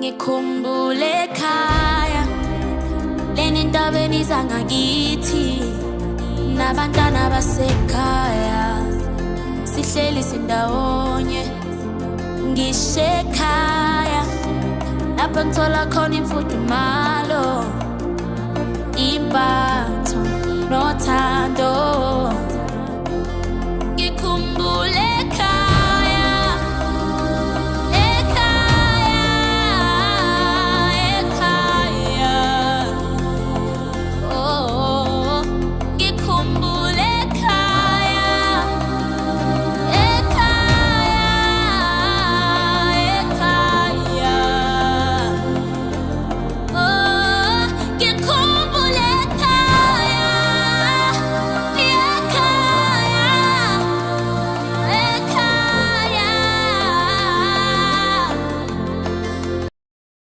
ngikhumbule ekhaya, lena indaba eniza ngakithi, nabantwana basekhaya, sihleli sindawonye. Ngisho ekhaya, lapho ngithola khona imfudumalo, impatho nothando.